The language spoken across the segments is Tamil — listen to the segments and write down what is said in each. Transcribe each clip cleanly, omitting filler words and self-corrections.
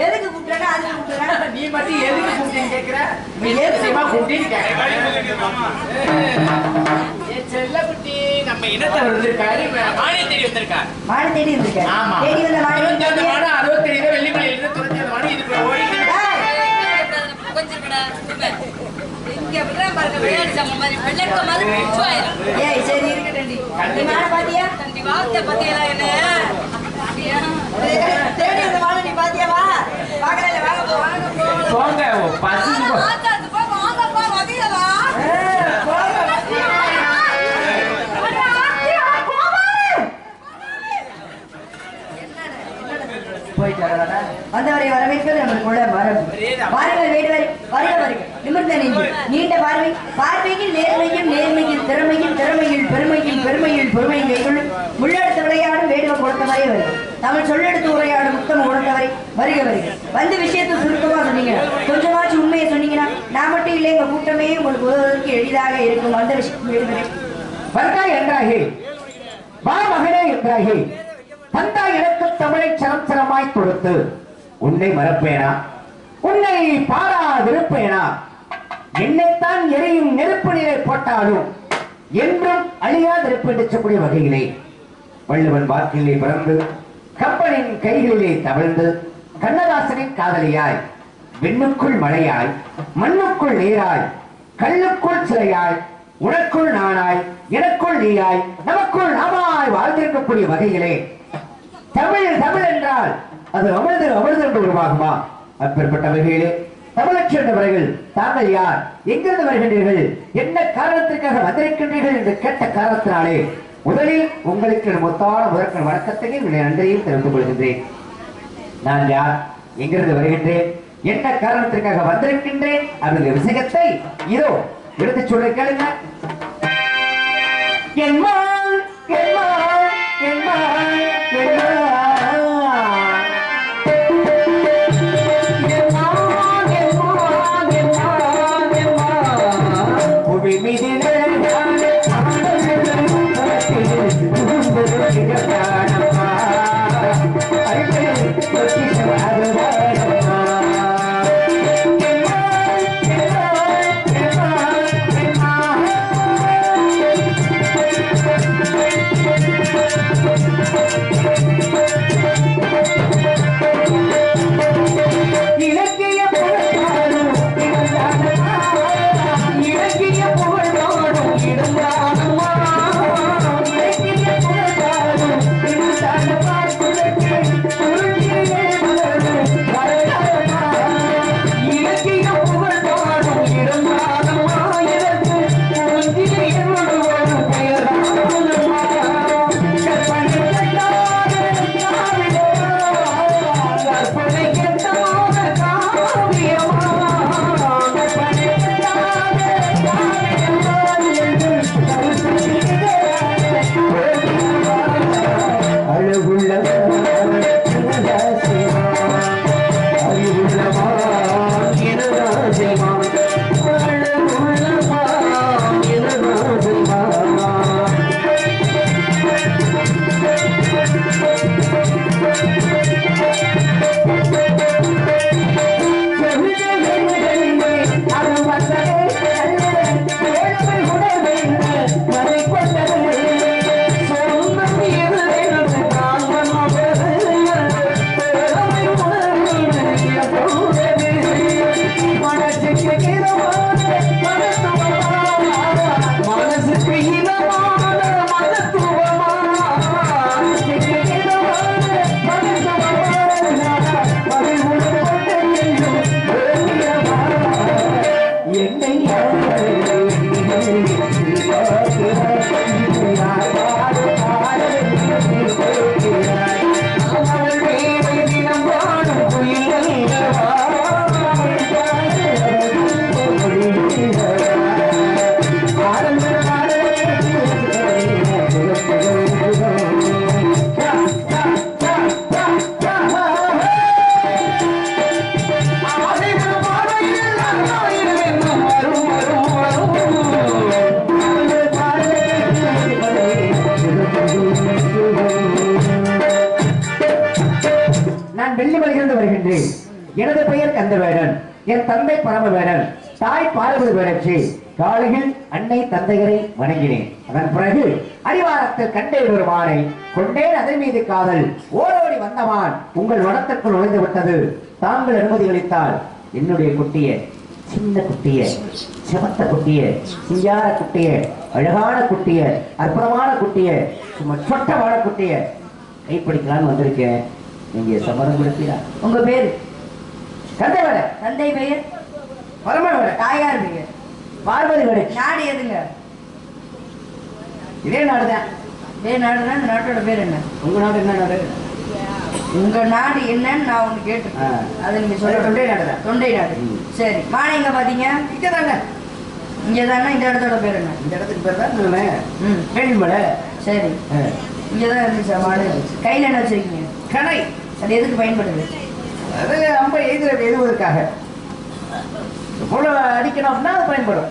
எதுக்கு கூப்பிட்டா அதுக்கு கூப்பிடுறா நீ மட்டும் எதுக்கு கூப்பிட்டேன்னு கேக்குற நீ எதுக்குமா கூப்பிட்டேன்னு கேக்குற செல்ல குட்டி நம்ம இனத்தை வந்திருக்காரு மானை தேடி வந்திருக்காரு மானை தேடி வந்திருக்காரு ஆமா தேடி வந்த மானை அந்த மானை 63 வெள்ளிமலையில இருந்து துரத்தி அந்த மானை இதுக்குள்ள ஓடி கொஞ்சம் கூட இங்க அப்படியே பாருங்க விளையாடி சம மாதிரி வெள்ளக்க மாதிரி பிச்சுவாயிரும் ஏய் சரி இருக்கட்டேன்டி நீ மானை பாத்தியா தண்டி வார்த்தை பத்தியல என்ன தேடி வந்த மானை நீ பாத்தியா வா பாக்கறல வாங்க போ போங்க பசி ஆத்தா அது போ வாங்க போ வதியலா வந்தவரை வரவேற்கிறது நம்மளுக்குள்ள மரபு. வாருங்கள் வேடுவர், வருக வருக. நிமிர்ந்த நெஞ்சு, நீண்ட பார்வை, பார்வையில் நேர்மையில் நேர்மையில் திறமையில் திறமையில் பெருமையில் பெருமையில் பொறுமையில் கைகளும் முள்ளெடுத்து விளையாடும் வேடுவ கொடுத்தவரை வருக. தமிழ் சொல்லெடுத்து உரையாடும் முத்தம் கொடுத்தவரை வருக வருக. வந்து விஷயத்தை சுருக்கமா சொன்னீங்க, கொஞ்சமாச்சும் உண்மையை சொன்னீங்கன்னா நான் மட்டும் இல்லை எங்க கூட்டமே உங்களுக்கு உதவுவதற்கு எளிதாக இருக்கும். அந்த விஷயம் வேடுவரை வருகா என்றாகி வா மகனே என்றாகி தந்தா எனக்கு தமிழை சரம்சரமாய் கொடுத்து உன்னை மறப்பேனா, உன்னை பாராதிருப்பேனா, என்னைத்தான் எரியும் நெருப்பு நிலை போட்டாலும் என்றும் அழியாதிருப்பு என்று சொல்லக்கூடிய வகையிலே வள்ளுவன் வாக்கிலே பிறந்து கம்பனின் கைகளிலே தவழ்ந்து கண்ணதாசனின் காதலியாய் விண்ணுக்குள் மழையாய் மண்ணுக்குள் நீராய் கல்லுக்குள் சிலையாய் உனக்குள் நானாய் எனக்குள் நீயாய் நமக்குள் நாமாய் வாழ்ந்திருக்கக்கூடிய வகையிலே தமிழ் தமிழ் என்றால் அது அமிர்து அமிர்து என்று உருவாகுமா? அப்பேற்பட்ட வகையிலே தமிழச்சி என்றவர்கள் தாங்கள் யார், எங்கிருந்து வருகின்றீர்கள், என்ன காரணத்திற்காக வந்திருக்கின்றீர்கள் என்று கேட்ட காரணத்தினாலே முதலில் உங்களுக்கு மொத்தான முதற்கன் வணக்கத்தையும் நன்றியையும் தெரிந்து கொள்கின்றேன். நான் யார், எங்கிருந்து வருகின்றேன், என்ன காரணத்திற்காக வந்திருக்கின்றேன் அப்படிங்கிற விஷயத்தை இதோ எடுத்து சொல்ல கேளுங்க. வருகின்றேன். எனது பெயர் கந்தவேடன், என் தந்தை பரமவேடன், தாய் பார்வதி வேடச்சி. காலையில் அன்னை தந்தையரை வணங்கினேன். அதன் பிறகு அடிவாரத்தில் கண்டேன் ஒரு மானை, கொண்டேன் அதன் மீது காதல். ஓடோடி வந்தவான் உங்கள் வனத்திற்குள் நுழைந்து விட்டது. தாங்கள் அனுமதி அளித்தால் என்னுடைய குட்டிய, சின்ன குட்டிய, சிவத்த குட்டிய, சிங்கார குட்டிய, அழகான குட்டிய, அற்புதமான குட்டிய, சும்மா சொட்டமான குட்டிய கைப்பிடிக்கலான்னு வந்திருக்கேன். நீங்க சம்மதம் கொடுத்தீரா? உங்க பேரு? கந்தவேட. தந்தை பெயர்? பரமவேட. தாயார் பெயர்? பார்வதி வேடை. நாடு எதுங்க? இதே நாடுதான். இதே நாடுதான். இந்த நாட்டோட பேர் என்ன? உங்க நாடு என்ன நாடு? உங்க நாடு என்னன்னு நான் ஒண்ணு கேட்டேன். அதை நீங்க சொல்ல. தொண்டை நாடுதான். தொண்டை நாடு. சரி, மானை எங்க பாத்தீங்க? இங்கதாங்க. இங்கதானா? இந்த இடத்தோட பேர் என்ன? இந்த இடத்துக்கு பேர் தான் வேலிமலை. சரி, இங்கதான் இருந்துச்சா மாடு? கையில என்ன வச்சிருக்கீங்க? கணை. அது எதுக்கு பயன்படுது? அது அம்ப எழுதுவதற்காக. பொருளை அடிக்கணும் அப்படின்னா அது பயன்படும்.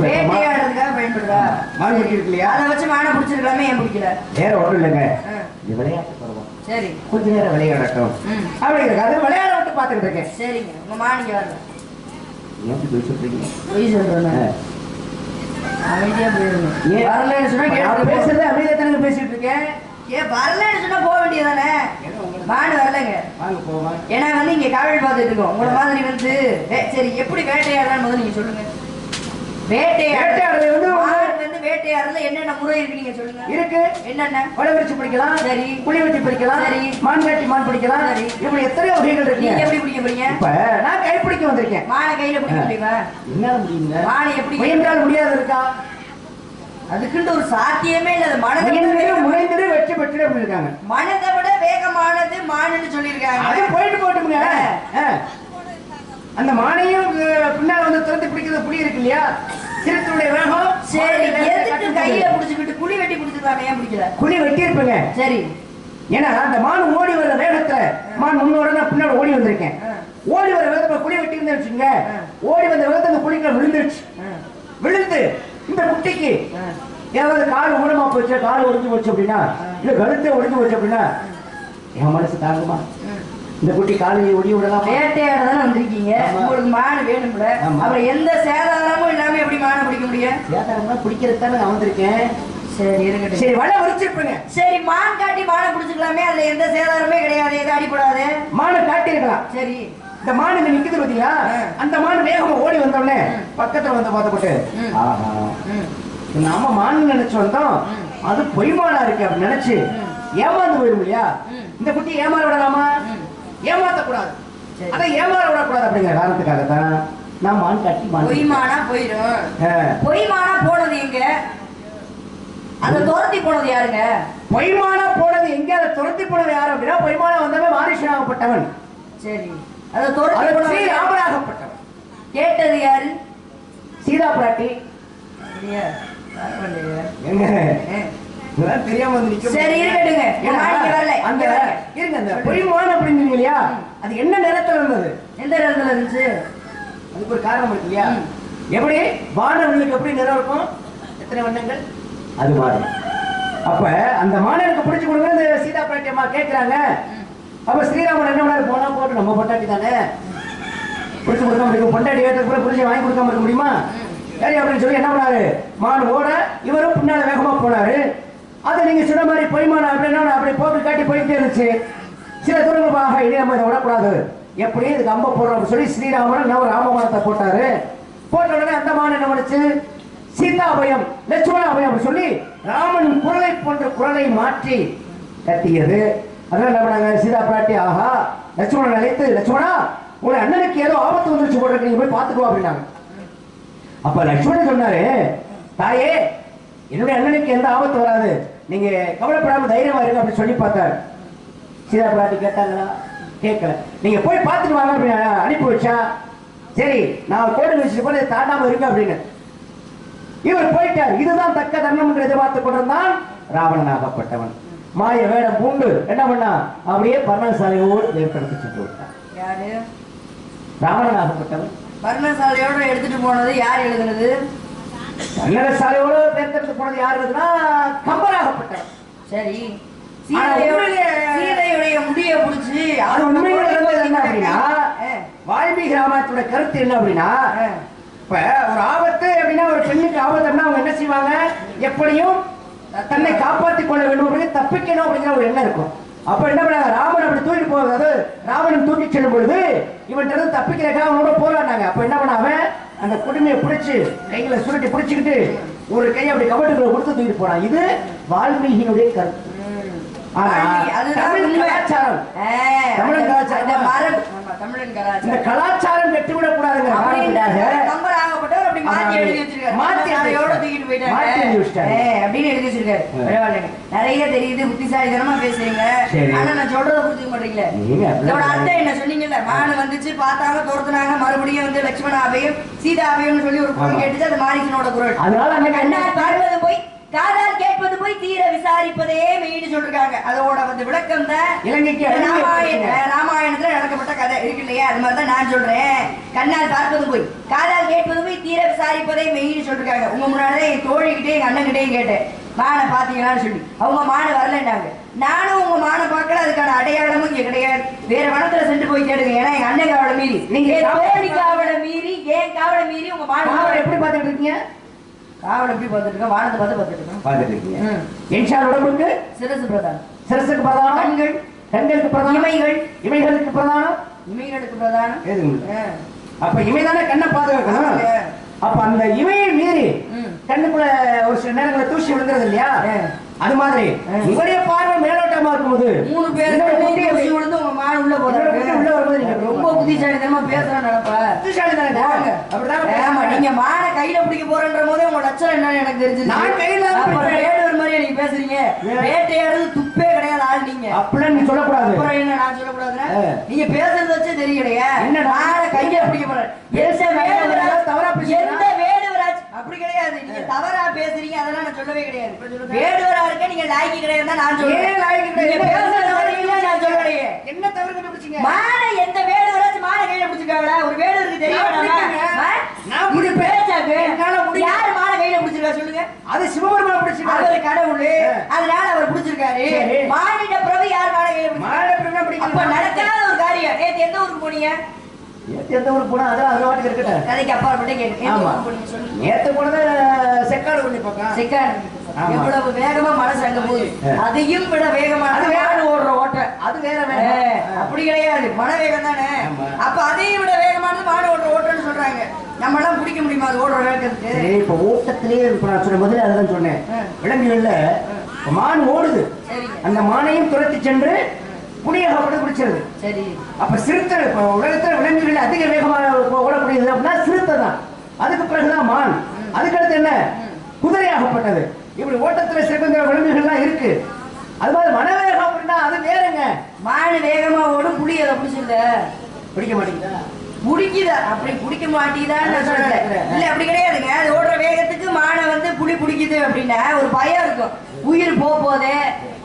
வேட்டையாடுறதுக்காக பயன்படுதா? மான் குட்டி இருக்கு இல்லையா, அதை வச்சு மானை பிடிச்சிருக்கலாமே, ஏன் பிடிக்கல? வேற ஒன்றும் இல்லைங்க. இது விளையாட்டு பருவம். சரி, கொஞ்ச நேரம் விளையாடட்டும் அப்படிங்கிறது. அது விளையாட விட்டு பார்த்துக்கிட்டு இருக்கேன். சரிங்க. உங்க மானிங்க வரல. ஏன் போய் சொல்றீங்க? பொய் சொல்றேன். அமைதியா போயிருங்க. ஏன் வரலன்னு சொன்னா கேட்டு பேசுறது அமைதியா தானே பேசிட்டு இருக்கேன். ஏன் வரலன்னு சொன்னா போக வேண்டியதானே? மாடு வரலங்க. வாங்க போவோம். ஏன்னா வந்து இங்க காவல் பார்த்துட்டு இருக்கோம். உங்களை மாதிரி வந்து சரி, எப்படி வேட்டையாடலாம்னு முதல்ல நீங்க சொல்லுங்க. வேட்டையாடுறது வந்து வேட்டையாடுறதுல என்னென்ன முறை இருக்கு நீங்க சொல்லுங்க. இருக்கு. என்னென்ன? வலை வச்சு பிடிக்கலாம். சரி. புளி வச்சு பிடிக்கலாம். சரி. மான் காட்டி மான் பிடிக்கலாம். சரி. இப்படி எத்தனையோ வகைகள் இருக்கு. நீங்க எப்படி பிடிக்க போறீங்க? இப்ப நான் கை பிடிக்க வந்திருக்கேன். மானை கையில பிடிக்க முடியுமா? என்ன முடியுங்க? மானை எப்படி முயன்றால் முடியாது இருக்கா? அதுக்குன்னு ஒரு சாத்தியமே இல்ல. மனதை முனைந்து வெற்றி பெற்று அப்படி இருக்காங்க. மனதை விட வேகமானது மானுன்னு சொல்லியிருக்காங்க. அது போயிட்டு போட்டுங்க. அந்த மானையும் பின்னால் வந்து திறந்து பிடிக்கிறது புளி இருக்கு இல்லையா, சிறுத்தையுடைய வேகம். சரி, எதுக்கு கையில பிடிச்சுக்கிட்டு குழி வெட்டி பிடிச்சிருக்காங்க? ஏன் பிடிக்கல? குழி வெட்டி இருப்பேங்க. சரி. ஏன்னா அந்த மான் ஓடி வர வேகத்துல மான் முன்னோட பின்னாடி ஓடி வந்திருக்கேன். ஓடி வர வேகத்துல குழி வெட்டி இருந்து வச்சுங்க, ஓடி வந்த வேகத்துல அந்த குழிக்குள்ள விழுந்துருச்சு. விழுந்து இந்த குட்டிக்கு ஏதாவது கால் ஊனமா போச்சு, கால் ஒடிஞ்சு போச்சு அப்படின்னா, இல்ல கழுத்தை ஒடிஞ்சு போச்சு அப்படின்னா என் மனசு தாங்குமா? இந்த குட்டி காலையை ஒடி விடலாம். வேட்டையாட தானே வந்திருக்கீங்க, உங்களுக்கு மான் வேணும்ல. அப்புறம் எந்த சேதாரமும் இல்லாம எப்படி மானை பிடிக்க முடியும்? சேதாரம் பிடிக்கிறது தானே நான் வந்திருக்கேன். சரி, இருக்கட்டும். சரி, வலை வச்சிருப்பேங்க. சரி, மான் காட்டி மானை பிடிச்சிக்கலாமே, அதுல எந்த சேதாரமே கிடையாது, எது அடிப்படாது. மானை காட்டி இருக்கலாம். சரி. இந்த மான் இங்க நிக்குது பாத்தீங்களா, அந்த மான் வேகமா ஓடி வந்தோடனே பக்கத்துல வந்து பார்த்துக்கிட்டு, ஆஹா நாம மான் நினைச்சு வந்தோம், அது பொய்மானா இருக்கு அப்படின்னு நினைச்சு ஏமாந்து போயிடும் இல்லையா. இந்த குட்டி ஏமாற விடலாமா? ஏமாத்த கூடாது. அதை ஏமாற விடக்கூடாது அப்படிங்கிற காரணத்துக்காகத்தான் நான் மான் காட்டி பொய்மானா போயிடும். பொய்மானா போனது எங்க? அதை துரத்தி போனது யாருங்க? பொய்மானா போனது எங்க? அதை துரத்தி போனது யாரு அப்படின்னா, பொய்மானா வந்தவன் வாரிசனாகப்பட்டவன். சரி, அதை துரத்தி போனது ராமனாகப்பட்டவன். கேட்டது யாரு? சீதா பிராட்டி. எங்க தெரியாம வந்து நிக்க. சரி, இருக்கட்டுங்க. வரல அங்க இருங்க. அந்த பொய்மான் அப்படின்னு இல்லையா, அது என்ன நிறத்துல இருந்தது? எந்த நிறத்துல இருந்துச்சு? அதுக்கு ஒரு காரணம் இருக்கு இல்லையா. எப்படி வானவில்லுக்கு எப்படி நிறம் இருக்கும், எத்தனை வண்ணங்கள், அது மாதிரி. அப்ப அந்த மாணவனுக்கு பிடிச்சு கொடுங்க இந்த சீதா பிராட்டி அம்மா கேட்கிறாங்க. அப்ப ஸ்ரீராமன் என்ன பண்ணாரு, போனா போட்டு நம்ம பொண்டாட்டி தானே பிடிச்சு கொடுக்க முடியும், பொண்டாட்டி ஏற்றக்கு கூட பிடிச்சி வாங்கி கொடுக்காம இருக்க முடியுமா? சரி அப்படின்னு சொல்லி என்ன பண்ணாரு, மான் ஓட இவரும் பின்னால வேகமா போனாரு. அதை நீங்க சொன்ன மாதிரி பொய்மான அப்படின்னா அப்படி போட்டு காட்டி போயிட்டே இருந்துச்சு. சில துறவுபாக இடையே நம்ம இதை விடக்கூடாது, எப்படி இதுக்கு அம்ப போடுறோம் சொல்லி ஸ்ரீராமன் ஒரு ராமபானத்தை போட்டாரு. போட்ட உடனே அந்த மான் என்ன பண்ணுச்சு, சீதாபயம் லட்சுமணாபயம் சொல்லி ராமனின் குரலை போன்ற குரலை மாற்றி கத்தியது. அதனால என்ன பண்ணாங்க, சீதா பிராட்டி ஆஹா லட்சுமணன் அழைத்து, லட்சுமணா உங்க அண்ணனுக்கு ஏதோ ஆபத்து வந்துருச்சு போட்டு நீங்க போய் பார்த்துக்கோ அப்படின்னாங்க. அப்ப லட்சுமணன் சொன்னாரு, தாயே என்னுடைய அண்ணனுக்கு எந்த ஆபத்து வராது, நீங்க கவலைப்படாம தைரியமா இருங்க அப்படின்னு சொல்லி பார்த்தாரு. சீதா பிராட்டி கேட்டாங்களா? கேட்கல. நீங்க போய் பார்த்துட்டு வாங்க அப்படின்னு அனுப்பி வச்சா, சரி நான் கோடு வச்சுட்டு போய் தாண்டாம இருக்க அப்படின்னு இவர் போயிட்டார். இதுதான் தக்க தர்மம் என்று எதிர்பார்த்து கொண்டிருந்தான் ராவணனாகப்பட்டவன். மாய வேடம் பூண்டு என்ன பண்ணா, அப்படியே பர்ணசாலையோடு ஏற்படுத்தி சென்று விட்டான். யாரு? ராவணனாகப்பட்டவன். பர்ணசாலையோடு எடுத்துட்டு போனது யார் எழுதுனது? பர்ணசாலையோடு தேர்ந்தெடுத்து போனது யார் எழுதுனா, கம்பராகப்பட்டவன். சரி, சீதையுடைய சீதையுடைய கைய புடிச்சு அது உண்மையில இருந்தது என்ன அப்படின்னா வால்மீகி ராமாயணத்தோட கருத்து என்ன அப்படின்னா இப்ப ஒரு ஆபத்து அப்படின்னா ஒரு பெண்ணுக்கு ஆபத்துன்னா அவங்க என்ன செய்வாங்க எப்படியும் தன்னை காப்பாற்றிக் கொள்ள வேண்டும் தப்பிக்கணும் அப்படிங்கிற ஒரு எண்ணம் இருக்கும் அப்ப என்ன பண்ணாங்க ராமன் அப்படி தூக்கிட்டு போகுது அதாவது ராவணன் தூக்கி செல்லும் பொழுது இவன் தப்பிக்கிறக்காக அவனோட போராடினாங்க அப்ப என்ன பண்ண அவன் அந்த குடுமையை பிடிச்சு கைகளை சுருட்டி பிடிச்சுக்கிட்டு ஒரு கையை அப்படி கபட்டுக்குள்ள கொடுத்து தூக்கிட்டு போனான் இது வால்மீகியினுடைய கருத்து கலாச்சாரம் கெட்டுவிடக் கூடாதுங்கிற நிறைய தெரியுது புத்திசாலித்தனமா பேசுறீங்க ஆனா நான் சொல்றத புரிஞ்சுக்க மாட்டீங்களா இதோட அர்த்தம் என்ன சொன்னீங்கல்ல மானு வந்துச்சு பார்த்தாங்க துரத்துனாங்க மறுபடியும் வந்து லட்சுமணாவையும் சீதாவையும் சொல்லி ஒரு குரல் கேட்டுச்சு அது மாரிசனோட குரல் அதனால அந்த கண்ணால் பார்ப்பது போய் காதால் கேட்பது போய் தீர விசாரிப்பதே மெயின் சொல்றாங்க அதோட வந்து விளக்கம் தான் இலங்கைக்கு ராமாயணத்துல நடக்கப்பட்ட கதை இருக்கு இல்லையா அது மாதிரிதான் நான் சொல்றேன் கண்ணால் பார்ப்பது போய் காதால் கேட்பது போய் தீர விசாரிப்பதே மெயின் சொல்றாங்க உங்க முன்னாடியே என் தோழிக்கிட்டே எங்க அண்ணன்கிட்டையும் கேட்டேன் மானை பாத்தீங்களான்னு சொல்லி அவங்க மானை வரலன்னாங்க நானும் உங்க மானை பார்க்கல அதுக்கான அடையாளமும் இங்க கிடையாது வேற வனத்துல சென்று போய் கேடுங்க ஏன்னா எங்க அண்ணன் காவலை மீறி நீங்க தோழி காவலை மீறி ஏன் காவலை மீறி உங்க மானை எப்படி பாத்துட்டு இருக்கீங்க காவல் எப்படி பார்த்துட்டு இருக்கோம் வானத்தை பார்த்துட்டு இருக்கீங்க என்ஷால் உடம்புக்கு சிரசு பிரதானம் சிரசுக்கு பிரதானம் கண்களுக்கு பிரதானம் இமைகளுக்கு பிரதானம் அப்ப இமைதானே கண்ணை பாதுகாக்கணும் அப்ப அந்த இமையை மீறி கண்ணுக்குள்ள ஒரு சில நேரங்களை தூசி விழுந்துறது இல்லையா அது மாதிரி உங்களுடைய பார்வை மேலோட்டமா இருக்கும்போது 3 பேர் விழுந்து உங்க மான் உள்ள வரும்போது நீங்க ரொம்ப புத்திசாலித்தனமா பேசுறேன் நினைப்பா அப்படிதான் நீங்க மான கையில பிடிக்க போறன்ற போதே உங்க லட்சம் என்னன்னு எனக்கு தெரிஞ்சு நான் கையில வேடுவர் மாதிரி நீங்க பேசுறீங்க வேட்டையாடுறது துப்பே கிடையாது ஆள் நீங்க அப்படிலாம் நீ சொல்லக்கூடாது அப்புறம் என்ன நான் சொல்லக்கூடாது நீங்க பேசுறது வச்சே தெரியலையா என்ன மான கையில பிடிக்க போறேன் தவறா எந்த வேடுவராஜ் அப்படி கிடையாது நீங்க தவறா பேசுறீங்க அதெல்லாம் நான் சொல்லவே கிடையாது வேடுவரா இருக்க நீங்க லாய்க்கு கிடையாது நான் சொல்றேன் நான் சொல்றேன் என்ன தவறு கண்டுபிடிச்சீங்க மான எந்த வேடுவராஜ் மான கையில பிடிச்சிருக்காங்களா ஒரு வேடுவருக்கு தெரியும் இது பேச்சாக்கு யாரு மான கையில பிடிச்சிருக்கா சொல்லுங்க அது சிவபெருமான் பிடிச்சிருக்காரு அவர் கடவுள் அதனால அவர் பிடிச்சிருக்காரு மானிட பிரபு யார் மான கையில பிடிச்சிருக்காரு அப்ப நடக்காத ஒரு காரியம் நேத்து எந்த ஊருக்கு போனீங்க எந்த ஊருக்கு போனா அதான் அது வாட்டுக்கு இருக்கட்டும் கதைக்கு அப்பா மட்டும் கேட்கு நேத்து போனது செக்காடு பண்ணி பார்க்கலாம் செக்காடு எவ்வளவு வேகமா மனசு அங்க போகுது அதையும் விட வேகமான ஓடுற ஓட்ட அது வேற அப்படி கிடையாது மன வேகம் தானே அப்ப அதையும் விட வேகமானது மாடு ஓடுற ஓட்டம்னு சொல்றாங்க நம்ம எல்லாம் பிடிக்க முடியுமா அது ஓடுற வேகத்துக்கு இப்ப ஓட்டத்திலேயே நான் சொன்ன முதல்ல அதுதான் சொன்னேன் விலங்குகள்ல மான் ஓடுது அந்த மானையும் துரத்தி சென்று புனியகப்பட்டு பிடிச்சிருது சரி அப்ப சிறுத்தை இப்ப உலகத்துல விலங்குகள் அதிக வேகமாக ஓடக்கூடியது அப்படின்னா சிறுத்தை தான் அதுக்கு பிறகுதான் மான் அதுக்கடுத்து என்ன குதிரையாகப்பட்டது இப்படி ஓட்டத்துல சிறந்த விலங்குகள்லாம் இருக்கு அது மாதிரி மனவேகம் அப்படின்னா அது வேறங்க மான் வேகமா ஓடும் புலி அதை பிடிச்சிருந்த பிடிக்க மாட்டேங்குதா பிடிக்குதா அப்படி பிடிக்க மாட்டேங்குதான்னு நான் சொல்றேன் இல்ல அப்படி கிடையாதுங்க அது ஓடுற வேகத்துக்கு மானை வந்து புலி பிடிக்குது அப்படின்னா ஒரு பயம் இருக்கும் உயிர் போதே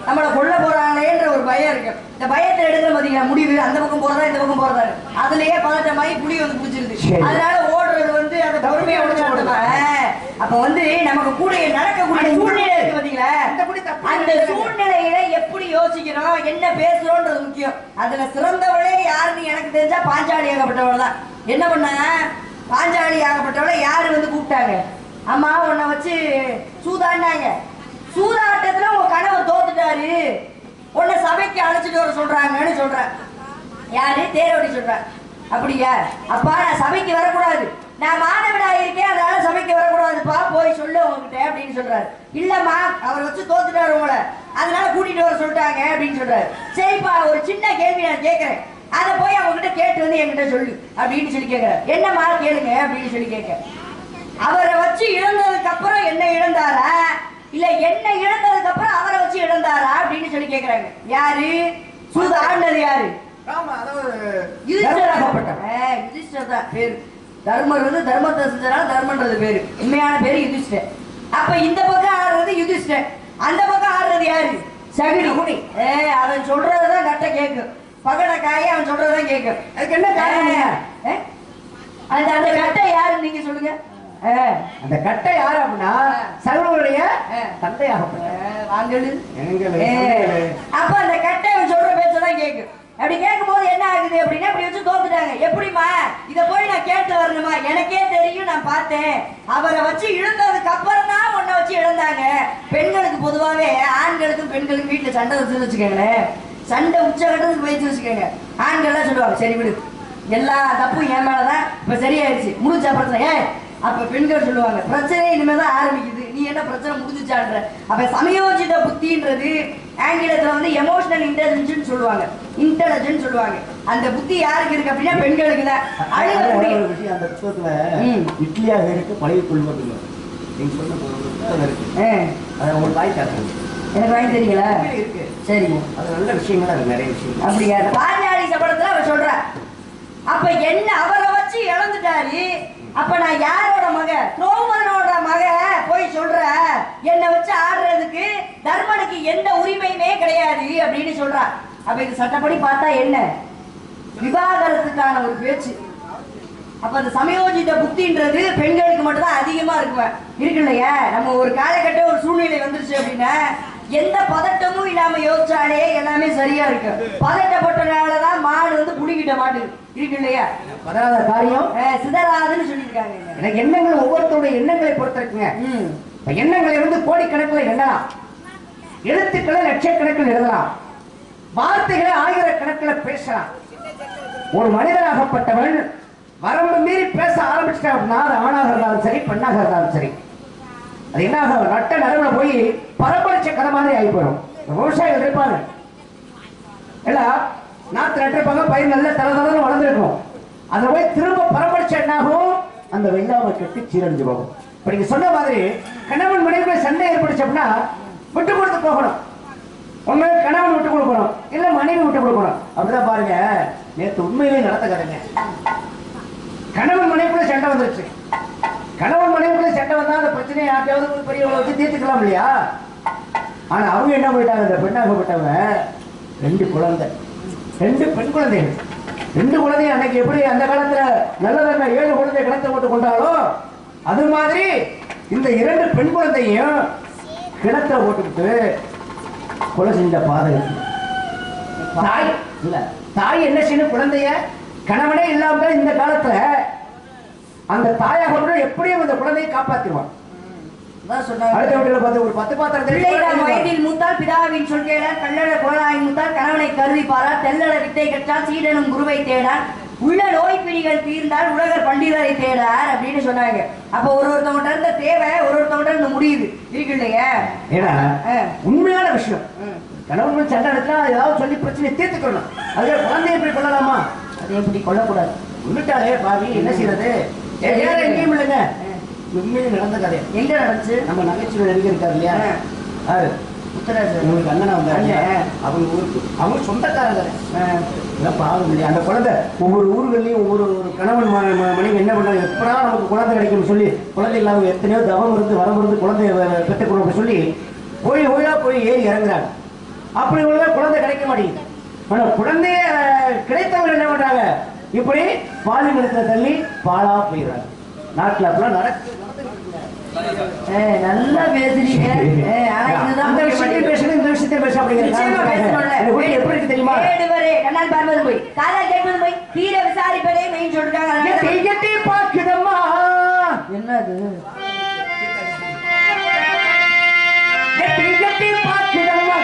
நம்மளை கொல்ல போறாங்களேன்ற ஒரு பயம் இருக்கு இந்த பயத்தை எடுக்கிற பாத்தீங்கன்னா முடிவு அந்த பக்கம் போறதா இந்த பக்கம் போறதா அதுலயே பதட்டமாயி புலி வந்து பிடிச்சிருது அதனால ஓடுறது வந்து அந்த பொறுமையை உடச்சு அப்ப வந்து நமக்கு கூட நடக்கக்கூடிய சூழ்நிலை இருக்கு பாத்தீங்களா அந்த சூழ்நிலையில எப்படி யோசிக்கிறோம் என்ன பேசுறோம்ன்றது முக்கியம் அதுல சிறந்தவளே யாருன்னு எனக்கு தெரிஞ்சா பாஞ்சாலி ஆகப்பட்டவள் தான் என்ன பண்ண பாஞ்சாலி ஆகப்பட்டவளை யாரு வந்து கூப்பிட்டாங்க அம்மா உன்னை வச்சு சூதாண்டாங்க சூதாட்டத்துல உங்க கணவர் தோத்துட்டாரு உன்னை சபைக்கு அழைச்சிட்டு வர சொல்றாங்கன்னு சொல்றேன் யாரு தேரோடி சொல்றேன் அப்படியா அப்பா நான் சபைக்கு வரக்கூடாது நான் மாணவிடா இருக்கேன் அதனால சபைக்கு வரக்கூடாதுப்பா போய் சொல்லு உங்ககிட்ட அப்படின்னு சொல்றாரு இல்லம்மா அவர் வச்சு தோத்துட்டாரு உங்களை அதனால கூட்டிட்டு வர சொல்லிட்டாங்க அப்படின்னு சொல்றாரு சரிப்பா ஒரு சின்ன கேள்வி நான் கேட்கிறேன் அதை போய் அவங்க கிட்ட கேட்டு வந்து என்கிட்ட சொல்லு அப்படின்னு சொல்லி கேட்கிறேன் என்னம்மா கேளுங்க அப்படின்னு சொல்லி கேட்க அவரை வச்சு இழந்ததுக்கு அப்புறம் என்ன இழந்தாரா இல்ல என்ன இழந்ததுக்கு அப்புறம் அவரை வச்சு இழந்தாரா அப்படின்னு சொல்லி கேக்குறாங்க யாரு சூதா ஆண்டது யாரு யுதிஷ்டர் தான் பேரு தர்மர் வந்து தர்மத்தை செஞ்சனால தர்மன்றது பேரு உண்மையான பேரு யுதிஷ்டர் அப்ப இந்த பக்கம் ஆடுறது யுதிஷ்டர் அந்த பக்கம் ஆடுறது யாரு சகுனி அவன் சொல்றதுதான் கட்ட கேட்கும் பகட காய அவன் சொல்றதுதான் கேட்கும் அதுக்கு என்ன காரணம் அந்த கட்டை யாருன்னு நீங்க சொல்லுங்க அந்த கட்டை யாரு அப்படின்னா சகுனுடைய தந்தையாக அப்ப அந்த கட்டை சொல்ற பேச்ச தான் கேட்கும். அப்படி கேட்கும் போது என்ன ஆகுது அப்படின்னா இப்படி வச்சு தோத்துட்டாங்க. எப்படிமா இதை போய் நான் கேட்டு வரணுமா? எனக்கே தெரியும், நான் பார்த்தேன். அவரை வச்சு இழந்ததுக்கு அப்புறம் தான் உன்னை வச்சு இழந்தாங்க. பெண்களுக்கு பொதுவாகவே ஆண்களுக்கும் பெண்களுக்கும் வீட்டில் சண்டை வச்சுன்னு வச்சுக்கோங்களேன், சண்டை உச்சகட்டத்துக்கு போயிடுச்சு வச்சுக்கோங்க. ஆண்கள்லாம் சொல்லுவாங்க சரி விடு, எல்லா தப்பும் என் மேலதான், இப்ப சரியாயிருச்சு, முடிஞ்சா பிரச்சனை. அப்ப பெண்கள் சொல்லுவாங்க பிரச்சனை இனிமேதான் ஆரம்பிக்குது, நீ என்ன பிரச்சனை முடிஞ்சுச்சான்ற. அப்ப சமயோஜித புத்தின்றது ஆங்கிலத்துல வந்து எமோஷனல் இன்டெலிஜென்ஸ் சொல்லுவாங்க, இன்டெலிஜென்ஸ் சொல்லுவாங்க. அந்த புத்தி யாருக்கு இருக்கு அப்படின்னா பெண்களுக்கு தான். ஒரு விஷயம் அந்த புத்தகத்துல இட்லியாக இருக்கு பழைய கொள்வது நீங்க சொன்ன இருக்கு, அதை உங்களுக்கு வாங்கி தரணும். எனக்கு வாங்கி தெரியுங்களா? இருக்கு, சரிங்க. அது நல்ல விஷயங்களா இருக்கு, நிறைய விஷயம். அப்படியா? பாஞ்சாலி சபடத்துல அவ சொல்ற, அப்ப என்ன அவரை வச்சு இழந்துட்டாரு. அப்ப நான் யாரோட மக? துரோணனோட மக போய் சொல்ற என்னை வச்சு ஆடுறதுக்கு தர்மனுக்கு எந்த உரிமையுமே கிடையாது அப்படின்னு சொல்றா. அப்ப இது சட்டப்படி பார்த்தா என்ன? விவாகரத்துக்கான ஒரு பேச்சு. அப்ப அந்த சமயோஜித புத்தின்றது பெண்களுக்கு மட்டும்தான் அதிகமா இருக்கு இல்லையா? நம்ம ஒரு காலகட்ட ஒரு சூழ்நிலை வந்துருச்சு அப்படின்னா எந்த பதட்டமும் இல்லாம யோசிச்சாலே எல்லாமே சரியா இருக்கு. பதட்டப்பட்டனாலதான் மாடு வந்து புடிக்கிட்ட மாடு இருக்கு இல்லையா? பதறாத காரியம் சிதறாதுன்னு சொல்லியிருக்காங்க. எனக்கு எண்ணங்கள் ஒவ்வொருத்தருடைய எண்ணங்களை பொறுத்திருக்குங்க. எண்ணங்களை வந்து கோடிக்கணக்கில் எண்ணலாம், எழுத்துக்களை லட்சக்கணக்கில் எழுதலாம், வார்த்தைகளை ஆயிரக்கணக்கில் பேசலாம். ஒரு மனிதனாகப்பட்டவன் வரம்பு மீறி பேச ஆரம்பிச்சிட்டா அப்படின்னா அது ஆணாக இருந்தாலும் சரி பெண்ணாக இருந்தாலும் சரி, அது என்ன ஆகும்? நட்ட நடுவுல போய் பரம்பரிச்ச கதை மாதிரி ஆகி போயிடும். விவசாயிகள் இருப்பாங்க எல்லாம் நாத்து நட்டிருப்பாங்க, பயிர் நல்ல தரதரன்னு வளர்ந்துருக்கும். அதை போய் திரும்ப பரம்பரிச்ச என்னாகும்? அந்த வெள்ளாமை கட்டி சீரழிஞ்சு போகும். இப்ப நீங்க சொன்ன மாதிரி கணவன் மனைவி சண்டை ஏற்படுச்சு அப்படின்னா விட்டு கொடுத்து போகணும். ஒண்ணு கணவன் விட்டு கொடுக்கணும், இல்ல மனைவி விட்டு கொடுக்கணும். அப்படிதான் பாருங்க, நேற்று உண்மையிலே நடத்த கதைங்க. கணவன் மனைவிக்குள்ள சண்டை வந்துருச்சு. கணவன் மனைவிக்குள்ள சண்டை வந்தா அந்த பிரச்சனையை யார்ட்டையாவது பெரியவங்களை வச்சு தீர்த்துக்கலாம் இல்லையா? ஆனா அவங்க என்ன போயிட்டாங்க, இந்த பெண்ணாகப்பட்டவங்க 2 குழந்தை, 2 பெண் குழந்தைகள். 2 குழந்தைங்க அன்னைக்கு எப்படி அந்த காலத்துல நல்லதா 7 குழந்தை கிணத்தை போட்டு கொண்டாலோ அது மாதிரி இந்த 2 பெண் குழந்தையும் கிணத்தை போட்டுக்கிட்டு கொலை செஞ்ச பாதை. தாய் இல்ல, தாய் என்ன செய்யணும்? குழந்தைய கணவனே இல்லாம இந்த காலத்துல அந்த தாயாக எப்படியும் அந்த குழந்தையை காப்பாற்றுவான். வயதில் மூத்தால் பிதாவின் சொல் கேடார், கல்லட குழலாய் மூத்தால் கணவனை கருதி பாரார், தெல்லட வித்தை கற்றால் சீடனும் குருவை தேடார், உள்ள நோய் பிடிகள் தீர்ந்தால் உலகர் பண்டிதரை தேடார் அப்படின்னு சொன்னாங்க. அப்ப ஒருத்தவங்க இருந்த தேவை ஒருத்தவங்க இருந்து முடியுது இருக்கு இல்லையா? ஏன்னா உண்மையான விஷயம், கணவன் சண்டை எடுத்தா ஏதாவது சொல்லி பிரச்சனை தீர்த்துக்கணும். அதே குழந்தைய எப்படி கொள்ளலாமா? அதை எப்படி கொள்ளக்கூடாது? உள்ளிட்டாலே பாவி என்ன செய்யறது? வேற எங்கேயும் இல்லைங்க, உண்மையில நடந்த கதை. எங்க நடந்துச்சு? நம்ம நகைச்சுவை நடிகர் இருக்காரு இல்லையா, உங்களுக்கு அண்ணனா வந்தாங்க, அவங்க ஊருக்கு அவங்க சொந்தக்காரங்க பாவம் இல்லையா? அந்த குழந்தை ஒவ்வொரு ஊர்களையும் ஒவ்வொரு கணவன் மனைவி என்ன பண்ணாங்க, எப்படா நமக்கு குழந்தை கிடைக்கும்னு சொல்லி குழந்தை இல்லாமல் எத்தனையோ தவம் இருந்து வரம் இருந்து குழந்தைய பெற்றுக்கணும் சொல்லி போய் ஏறி இறங்குறாங்க. அப்படி உள்ள குழந்தை கிடைக்க மாட்டேங்குது. ஆனால் குழந்தைய கிடைத்தவங்க என்ன பண்றாங்க, இப்படி பாலிமரத்துல தள்ளி பாலா போயிடுறாங்க. நாட்டில் அப்படிலாம் நடக்கு. நல்லா பேசுறீங்க. அந்த விஷயத்தை பேசணும், இந்த விஷயத்தை பேச அப்படிங்கிறது எப்படி இருக்கு தெரியுமா? கண்ணால் பார்ப்பது போய் காதால் கேட்பது போய் தீர விசாரிப்பதே மெயின் சொல்றாங்க. பாக்குதம்மா என்னது பாக்குதம்மா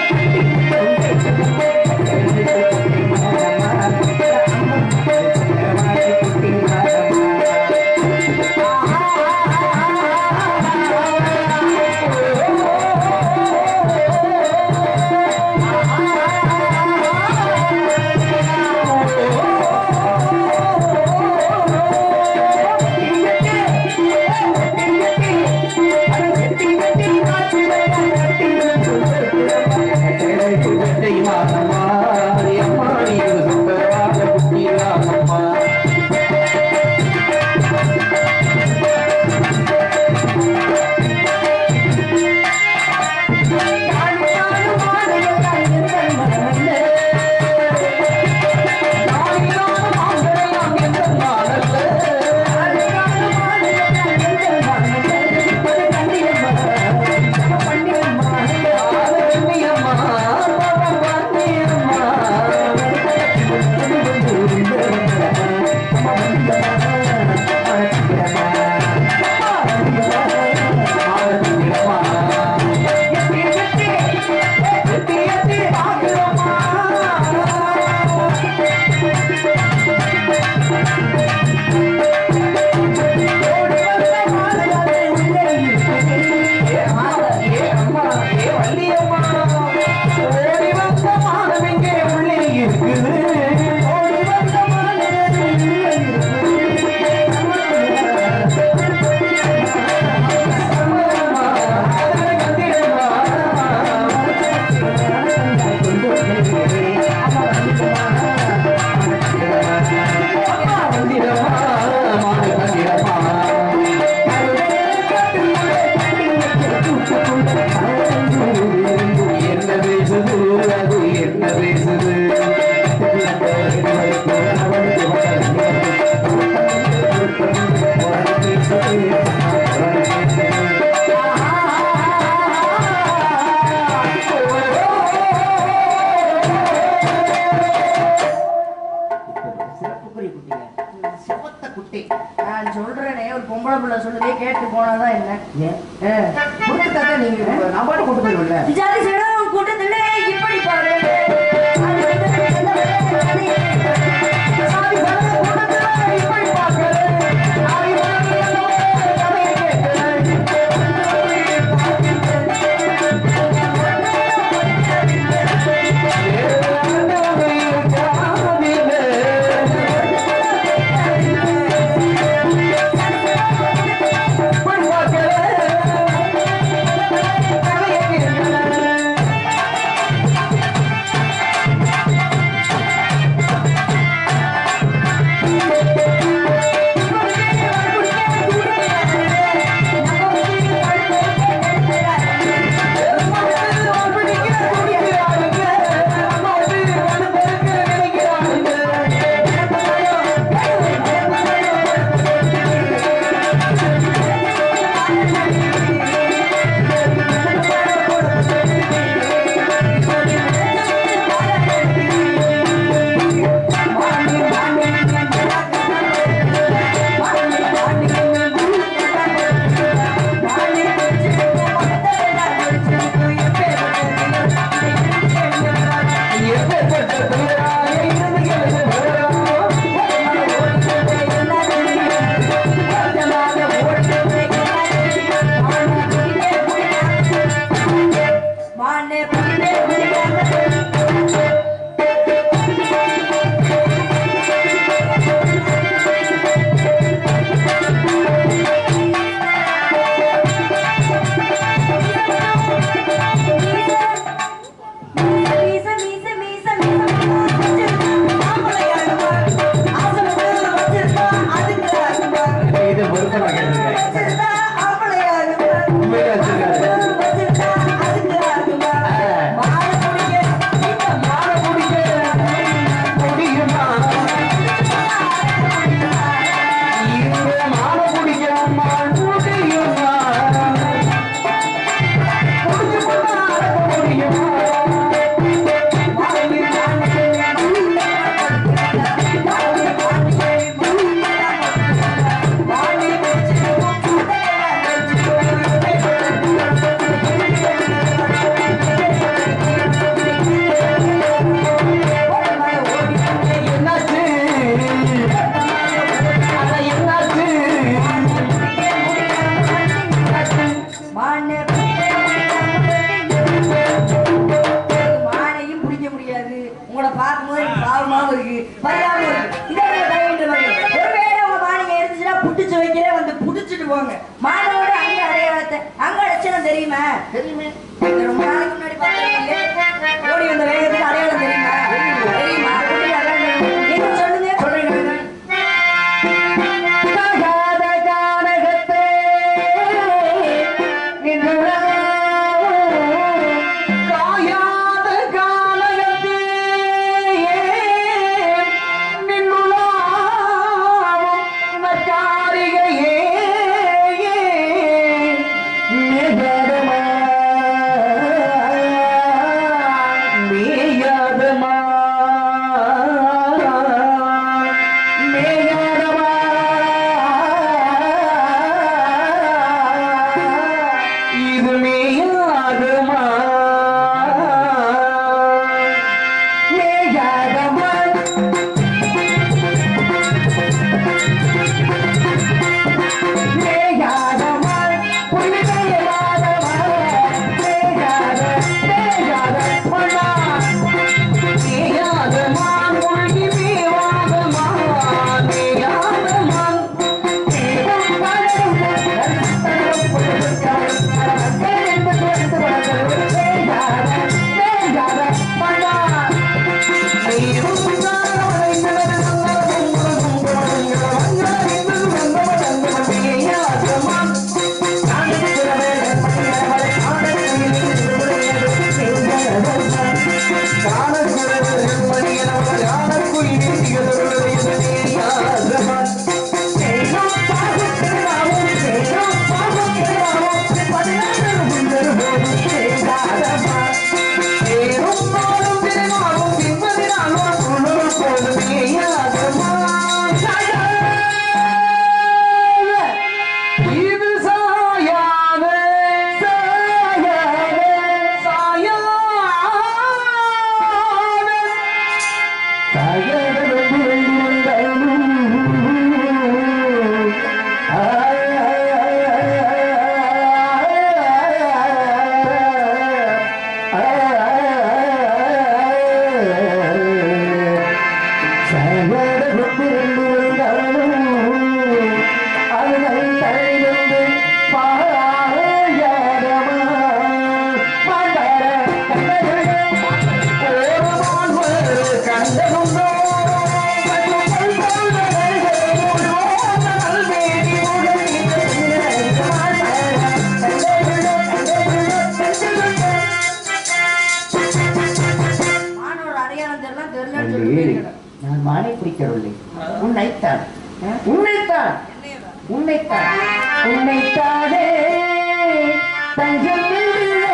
முடிச்சுட்டாக்க நீங்க நான் பாட்டு கொண்டு போயிருவில்ல ஜாதி சிடம் கூட்டத்துல இப்படி பாரு அது சாதி சனக கூட்டத்துல இப்படி பார்க்கிறேன் ஆதி மனதில் கதையை கேட்கிறேன் me பிடிக்கவில்லை. உன்னைத்தான் உன்னைத்தான் உன்னைத்தான் உன்னைத்தானே தஞ்சம் உள்ளே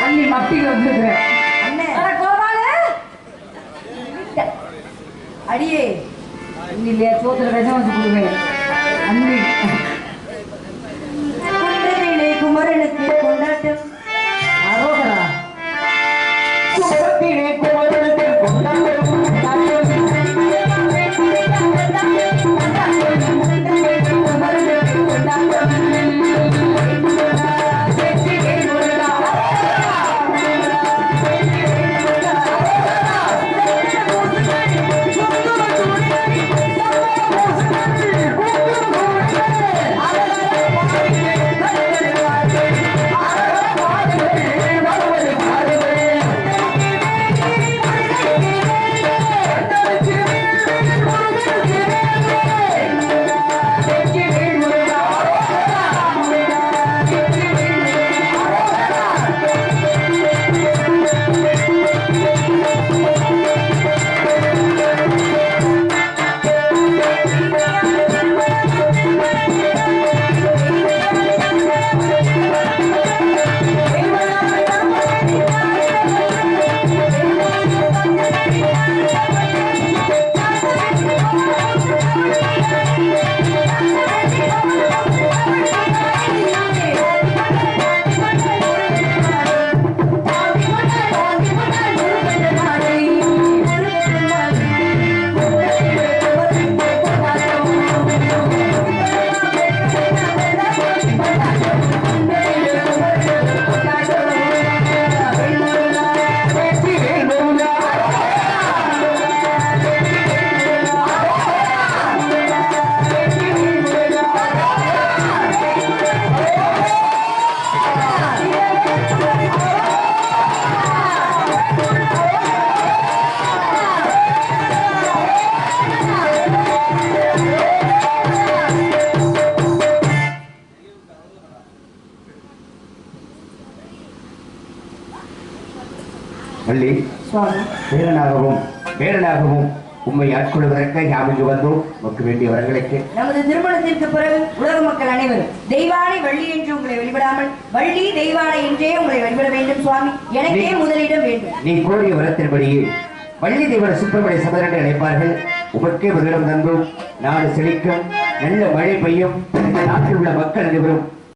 அண்ணி மப்பில் வந்துருக்கிறேன். அடியே அண்ணி இல்லையா சோத்துல விஷம் வச்சு கொடுங்க. அண்ணி குமரனுக்கு கொண்டாட்டம் அரோகரா குமரத்திலே குமரனுக்கு கொண்டாட்டம் வள்ளி வேடனாகவும் வேடனாகவும் உண்மை ஆட்கொள்வதற்காக அமைந்து வந்தோம். நமக்கு வேண்டிய வரங்களுக்கு நமது திருமணத்திற்கு பிறகு உலக மக்கள் அனைவரும் தெய்வானை வள்ளி என்று உங்களை வழிபடாமல் வள்ளி தெய்வானை என்றே உங்களை வழிபட வேண்டும் சுவாமி. எனக்கே முதலிடம் வேண்டும். நீ கோரிய வரத்தின்படியே வள்ளி தெய்வ சுப்பிரமணிய சபதனை அழைப்பார்கள். உமக்கே முதலிடம் தந்தோம். நாடு செழிக்கும், நல்ல மழை பெய்யும். நாட்டில் உள்ள மக்கள் அனைவரும்